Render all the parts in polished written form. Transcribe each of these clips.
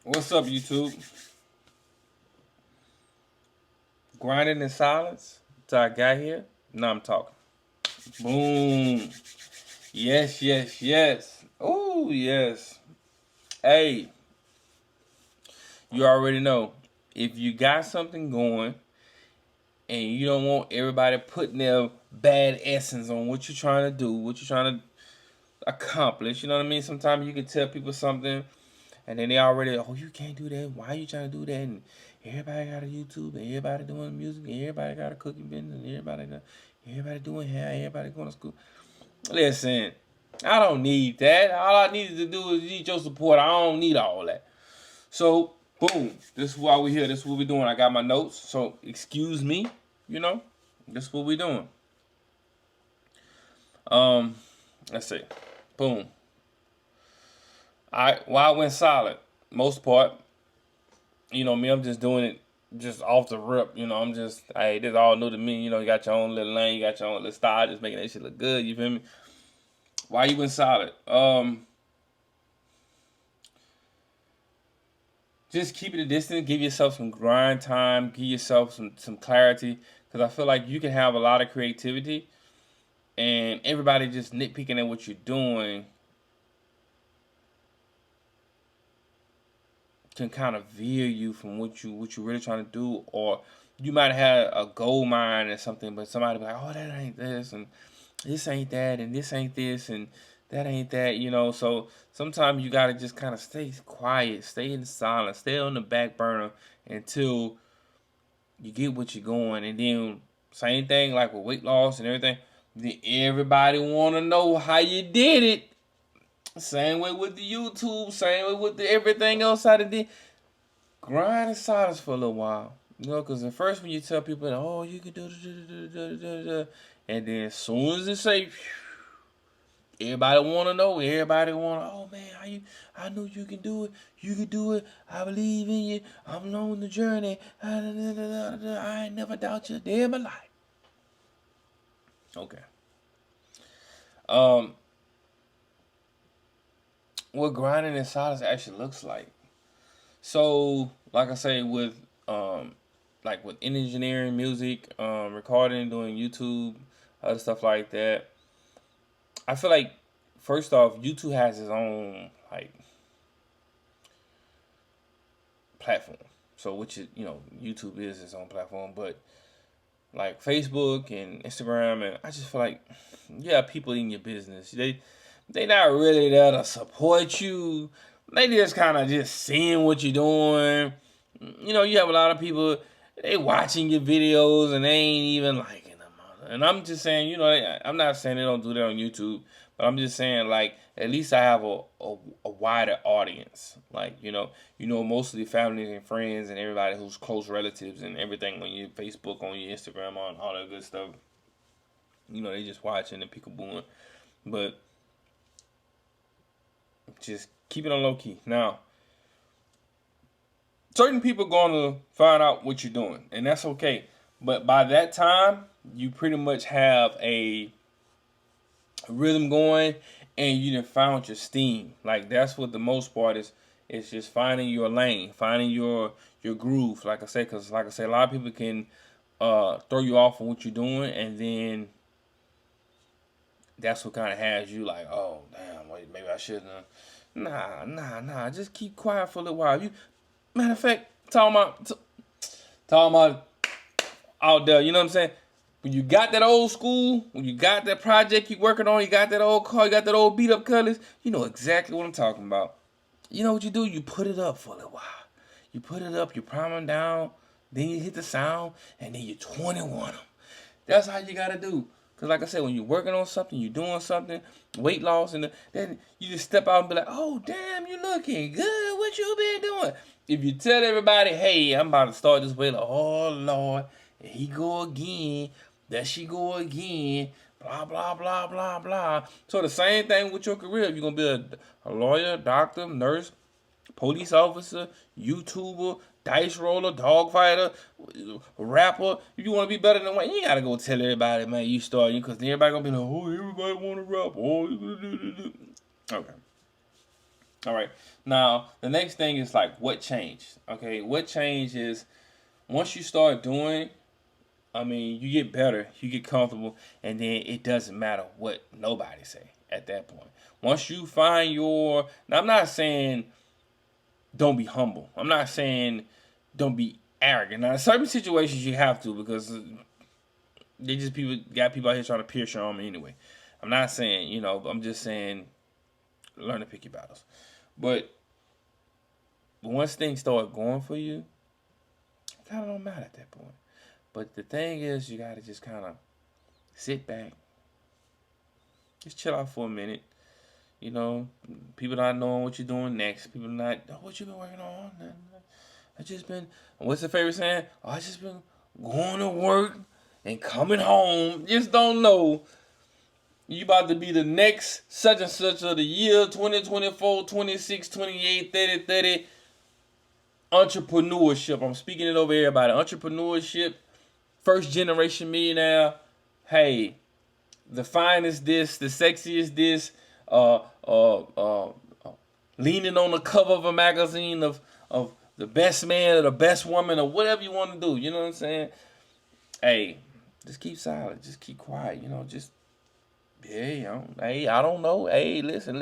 What's up, YouTube? Grinding in silence till I got here. Now I'm talking. Boom. Yes, yes, yes. Oh, yes. Hey, you already know. If you got something going and you don't want everybody putting their bad essence on what you're trying to do, what you're trying to accomplish, you know what I mean? Sometimes you can tell people something and then they already, oh, you can't do that. Why are you trying to do that? And everybody got a YouTube, and everybody doing music, and everybody got a cooking business, and everybody doing hair, everybody going to school. Listen, I don't need that. All I needed to do is need your support. I don't need all that. So, boom. This is why we're here. This is what we're doing. I got my notes. So, excuse me. You know, this is what we're doing. Um, let's see. Boom. Why I went solid. Most part, you know me, I'm just doing it just off the rip. You know, I'm just, hey, this all new to me. You know, you got your own little lane, you got your own little style, just making that shit look good. You feel me? Why you went solid? Just keep it a distance. Give yourself some grind time. Give yourself some clarity. Because I feel like you can have a lot of creativity, and everybody just nitpicking at what you're doing can kind of veer you from what you're really trying to do, or you might have a gold mine or something, but somebody be like, oh, that ain't this, and this ain't that, and this ain't this, and that ain't that, you know. So sometimes you gotta just kind of stay quiet, stay in silence, stay on the back burner until you get what you're going, and then same thing like with weight loss and everything. Then everybody wanna know how you did it. Same way with the YouTube, same way with everything else I did. Grind in silence for a little while. You know, because at first when you tell people, oh, you can do it, and then as soon as it say, everybody want to know, everybody want to, oh man, how you, I know you can do it, you can do it, I believe in you, I'm on the journey, I ain't never doubt you a day in my life. Okay. Um, what grinding in silence actually looks like. So, like I say, with like with engineering, music, recording, doing YouTube, other stuff like that. I feel like first off, YouTube has its own like platform. So, which is YouTube is its own platform, but like Facebook and Instagram, and I just feel like people in your business. They not really there to support you. They just kind of just seeing what you're doing. You know, you have a lot of people, they watching your videos and they ain't even liking them. And I'm just saying, I'm not saying they don't do that on YouTube, but I'm just saying, like, at least I have a wider audience. Like, mostly family and friends and everybody who's close relatives and everything on your Facebook, on your Instagram, on all that good stuff. They just watching and peekabooing. But just keep it on low key. Now, certain people going to find out what you're doing, and that's okay. But by that time, you pretty much have a rhythm going, and you done found your steam. Like, that's what the most part is. It's just finding your lane, finding your groove. Like I said, because like I said, a lot of people can throw you off on what you're doing, and then that's what kind of has you like, oh damn, wait, maybe I shouldn't. Nah. Just keep quiet for a little while. Matter of fact, talking about out there, you know what I'm saying? When you got that old school, when you got that project you working on, you got that old car, you got that old beat up colors, you know exactly what I'm talking about. You know what you do? You put it up for a little while. You put it up, you prime them down, then you hit the sound, and then you 21 them. That's how you gotta do. Cause like I said, when you're working on something, you're doing something, weight loss, and then you just step out and be like, "Oh damn, you looking good. What you been doing?" If you tell everybody, "Hey, I'm about to start this weight loss," oh Lord, here he go again. There she go again. Blah blah blah blah blah. So the same thing with your career. If you're gonna be a lawyer, doctor, nurse, police officer, YouTuber, dice roller, dog fighter, rapper. If you want to be better than one, you gotta go tell everybody, man, you starting, because everybody gonna be like, oh, everybody want to rap. Oh, okay. All right. Now, the next thing is like what changed? Okay, what changed is once you start doing, I mean, you get better, you get comfortable, and then it doesn't matter what nobody say at that point. Once you find your, now I'm not saying don't be humble. I'm not saying don't be arrogant. Now, in certain situations you have to because they just got people out here trying to pierce your arm anyway. I'm not saying, I'm just saying learn to pick your battles. But once things start going for you, it kind of don't matter at that point. But the thing is, you got to just kind of sit back, just chill out for a minute. People not knowing what you're doing next. People not, oh, what you been working on? I just been, what's the favorite saying? Oh, I just been going to work and coming home. Just don't know. You about to be the next such and such of the year 2024, 26, 28, 30, 30. Entrepreneurship. I'm speaking it over everybody. Entrepreneurship. First generation millionaire. Hey, the finest this, the sexiest this. Leaning on the cover of a magazine of the best man or the best woman or whatever you want to do. You know what I'm saying? Hey, just keep silent. Just keep quiet. Just, hey, I don't know. Hey, listen.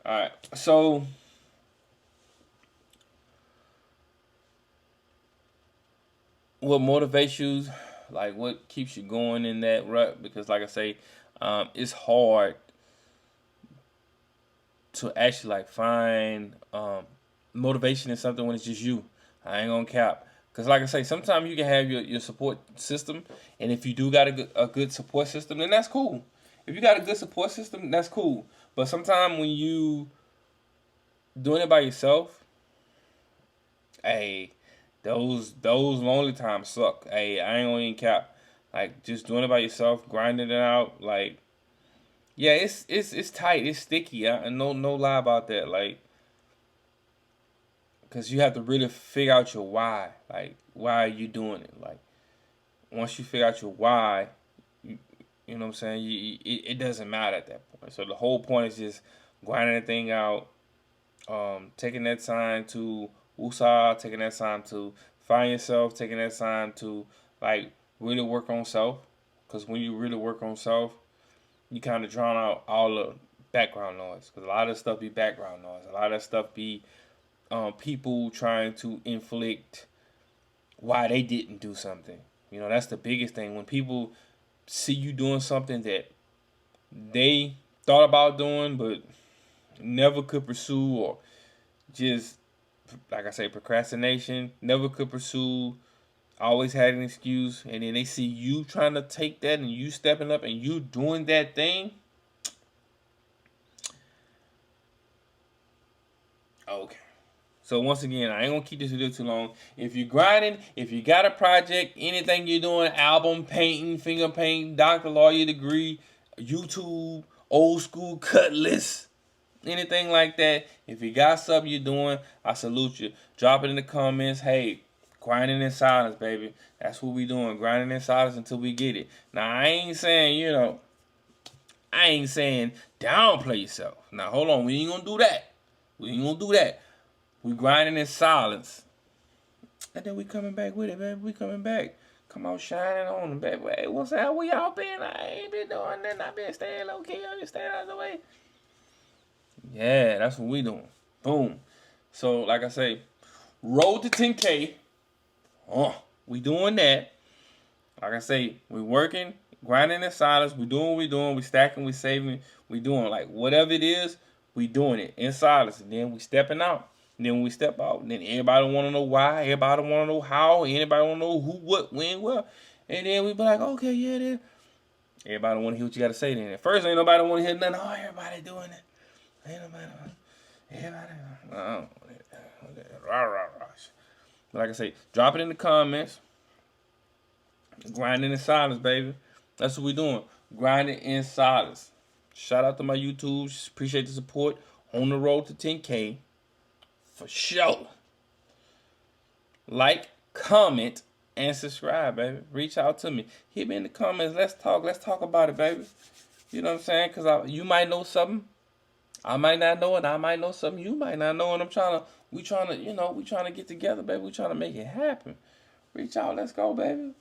All right. So, what motivates you? Like, what keeps you going in that rut? Because, like I say, it's hard to actually like find motivation in something when it's just you. I ain't gonna cap. Because like I say, sometimes you can have your support system, and if you do got a good support system, then that's cool. If you got a good support system, that's cool. But sometimes when you doing it by yourself, hey, those lonely times suck. Hey, I ain't gonna even cap. Like just doing it by yourself, grinding it out, like yeah, it's tight, it's sticky. No lie about that. Like, cause you have to really figure out your why. Like, why are you doing it? Like, once you figure out your why, you know what I'm saying. It doesn't matter at that point. So the whole point is just grinding the thing out, taking that time to woosah, taking that time to find yourself, taking that time to like really work on self. Cause when you really work on self, you kind of drown out all the background noise. Because a lot of stuff be background noise. A lot of stuff be people trying to inflict why they didn't do something. That's the biggest thing. When people see you doing something that they thought about doing but never could pursue, or just, like I say, procrastination, never could pursue, always had an excuse, and then they see you trying to take that and you stepping up and you doing that thing. Okay. So once again, I ain't gonna keep this video too long. If you're grinding, if you got a project, anything you're doing, album, painting, finger painting, doctor, lawyer degree, YouTube, old school cutlass, anything like that, if you got something you're doing, I salute you. Drop it in the comments. Hey, grinding in silence, baby. That's what we doing. Grinding in silence until we get it. Now, I ain't saying downplay yourself. Now, hold on. We ain't gonna do that. We grinding in silence. And then we coming back with it, baby. We coming back. Come on, shining on them, baby. Hey, what's up? Where y'all been? I ain't been doing nothing. I been staying low key. I been staying out of the way. Yeah, that's what we doing. Boom. So, like I say, road to 10K. We doing that. Like I say, we working, grinding in silence. We doing what we doing. We stacking, we saving. We doing like whatever it is, we doing it in silence. And then we stepping out. And then when we step out, then everybody want to know why. Everybody want to know how. Anybody want to know who, what, when, where. And then we be like, okay, yeah, then. Everybody want to hear what you got to say then. At first, ain't nobody want to hear nothing. Oh, everybody doing it. Ain't nobody. Everybody. But like I say, drop it in the comments. Grinding in silence, baby. That's what we doing. Grinding in silence. Shout out to my YouTubes. Appreciate the support. On the road to 10K. For sure. Like, comment, and subscribe, baby. Reach out to me. Hit me in the comments. Let's talk. Let's talk about it, baby. You know what I'm saying? Because you might know something. I might not know it. I might know something you might not know, and we trying to get together, baby. We trying to make it happen. Reach out, let's go, baby.